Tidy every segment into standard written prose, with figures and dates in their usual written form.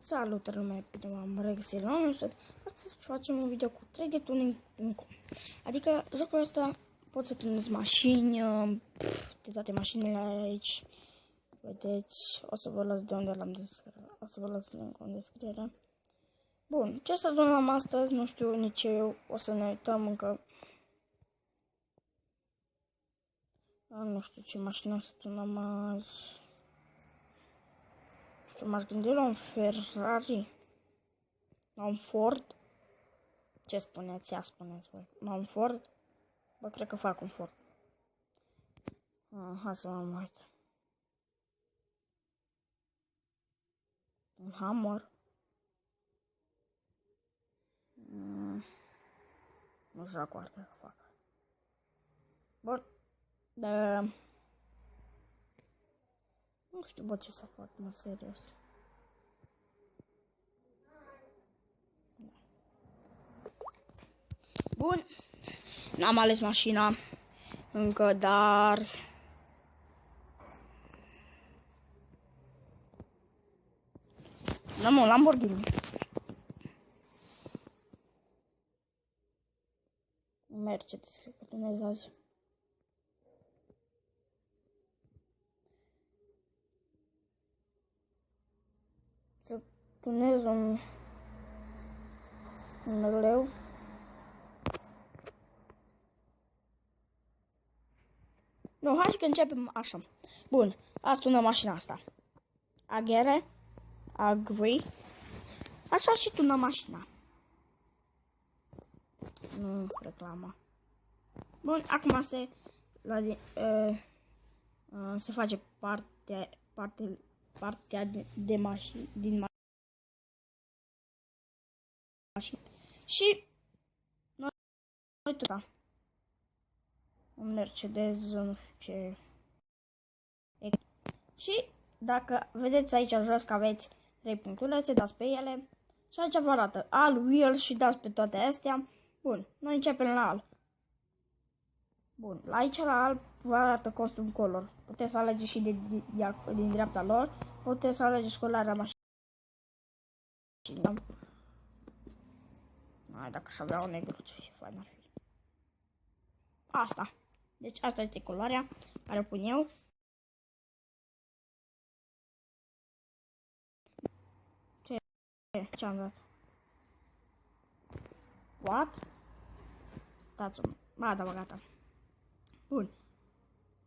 Salutare lumea, bine m-am regăsit la un set. Astăzi facem un video cu 3dtuning.com. Adică jocul ăsta poți să tunezi mașini, de toate mașinile aici. Vedeți, o să vă las de unde l-am descărcat. O să vă las link în descriere. Bun, ce să tunăm astăzi, nu știu nici eu, o să ne uităm încă. Nu știu ce mașină o să tunăm azi. M-aș gândi la un Ferrari, la un Ford. Ce spuneți? Ia spuneți voi. La un Ford? Bă, cred că fac un Ford. Hai să mă uit. Un Hammer. Nu Jaguar, cred că fac. Bun. Nu știu, bă, ce să fac, mă, serios. Bun. N-am ales mașina încă, dar... N-am un Lamborghini. Mercedes, cred că tunez azi. Să tunez un leu. Nu, hai să începem așa. Bun, azi tunăm mașina asta. Agere, agree. Așa și tunăm mașina. Nu reclama. Bun, acum se face partea de mașini din mașină. Și noi tot un Mercedes, nu știu ce. Și dacă vedeți aici jos că aveți 3 punctulețe, dați pe ele. Și aici vă arată all wheels și dați pe toate astea. Bun, noi începem la al. Bun, aici la al vă arată costum color. Puteți să alegeți și din dreapta lor. Puteți să alegeți culoarea mașinii. Hai, dacă aș avea un negru, ce fain ar fi. Asta. Deci asta este culoarea care o pun eu. Ce am dat? What? Dați-o. Ba, da, gata. Bun.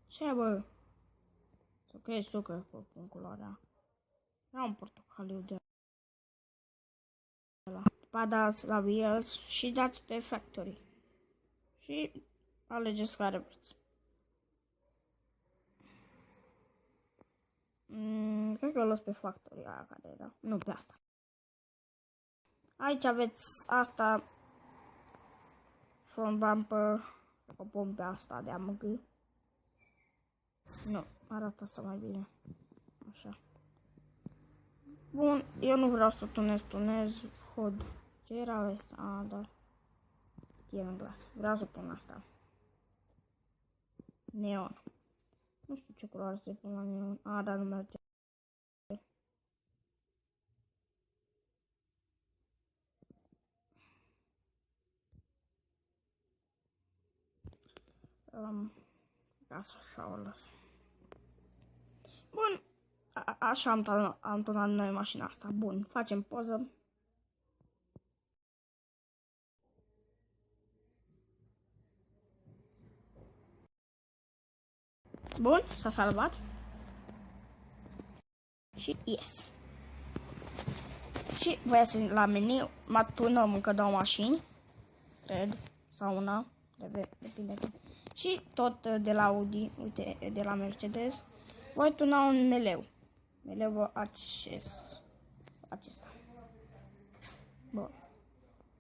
Ce, bă? Să crezi tu că pun culoarea. Era un portocaliu de ăla. După dați la wheels și dați pe factory. Și alegeți care vreți. Cred că o las pe factory aia care era. Nu, pe asta. Aici aveți asta. Front bumper. O pun pe asta de AMG. Nu, arată asta mai bine. Așa. Bun, eu nu vreau să tunez HUD. Ce era asta? Da. E în glas. Vreau să pun asta. Neon. Nu știu ce culoare să pun la neon. Dar nu merge. Ca să așa o las. Bun. Așa am tunat noi mașina asta. Bun. Facem poză. Bun. S-a salvat. Și yes. Și voi să la meniu. Tunăm încă 2 mașini. Cred. Sau una. Depinde. Și tot de la Audi, uite, de la Mercedes, voi tuna un meleu. Meleu acesta. Bun.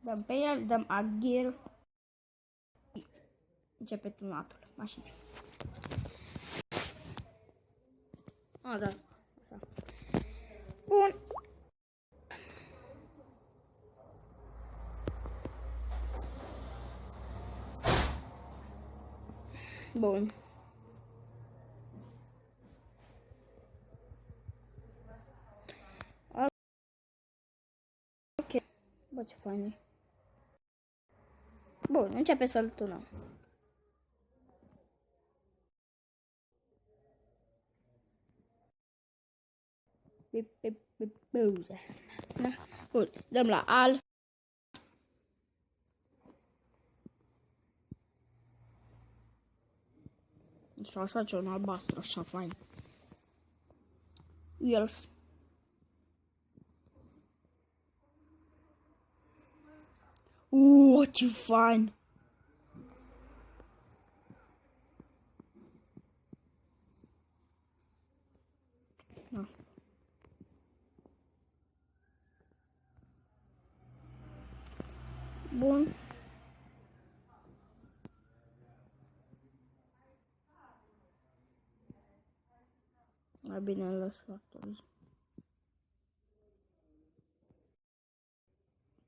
Dăm pe el, dăm agir. Începe tunatul mașinii. Da. Așa. Bun. Bun. Bă, ce fain e. Bun, începe să-l tunăm. Buze. Da? Bun, dăm la al. Și aș face un albastru, așa fain. Wheels. Ce fain! Da. Bun. Mai bine îl las factorii.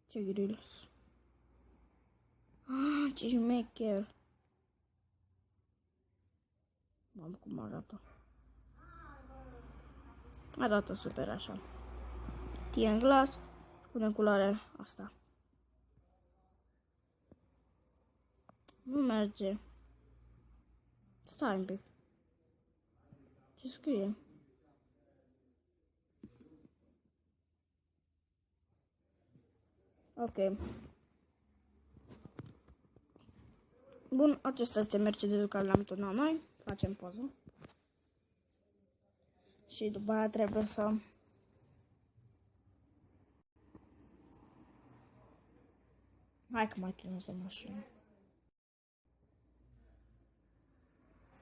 Ce grills. Ce șmecher. Mamă, cum arată. Arată super așa. Tie în glas. Punem culoarea asta. Nu merge. Stai un pic. Ce scrie? Ok. Bun, acesta este Mercedes-ul care l-am turnat noi. Facem poză. Și după aia trebuie să... Hai că mai turnez o mașină.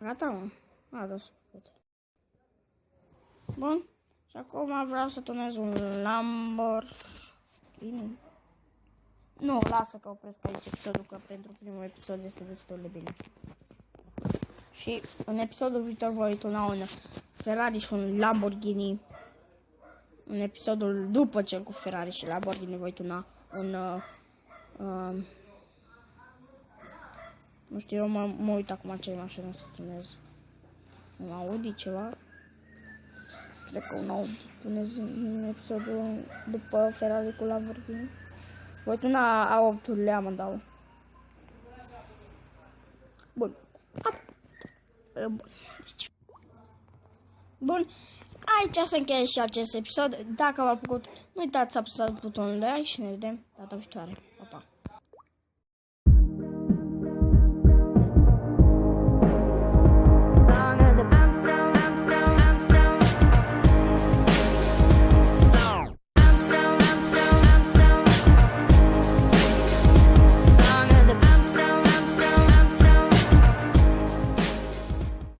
Gata, mă? Gata, s-a făcut. Bun. Și acum vreau să turnez un Lamborghini. Nu, lasă că opresc aici episodul, că pentru primul episod este destul de bine. Și în episodul viitor voi turna un Ferrari și un Lamborghini. În episodul după cel cu Ferrari și Lamborghini voi turna un... nu știu, eu mă uit acum ce mașină să turnez. Un Audi ceva. Cred că un Audi turnez în episodul după Ferrari cu Lamborghini. Voi turna A8-urile amândouă. Bun. Bun. Aici să încheie și acest episod. Dacă v-a plăcut, nu uitați să apăsați butonul de like și ne vedem data viitoare. Pa, pa.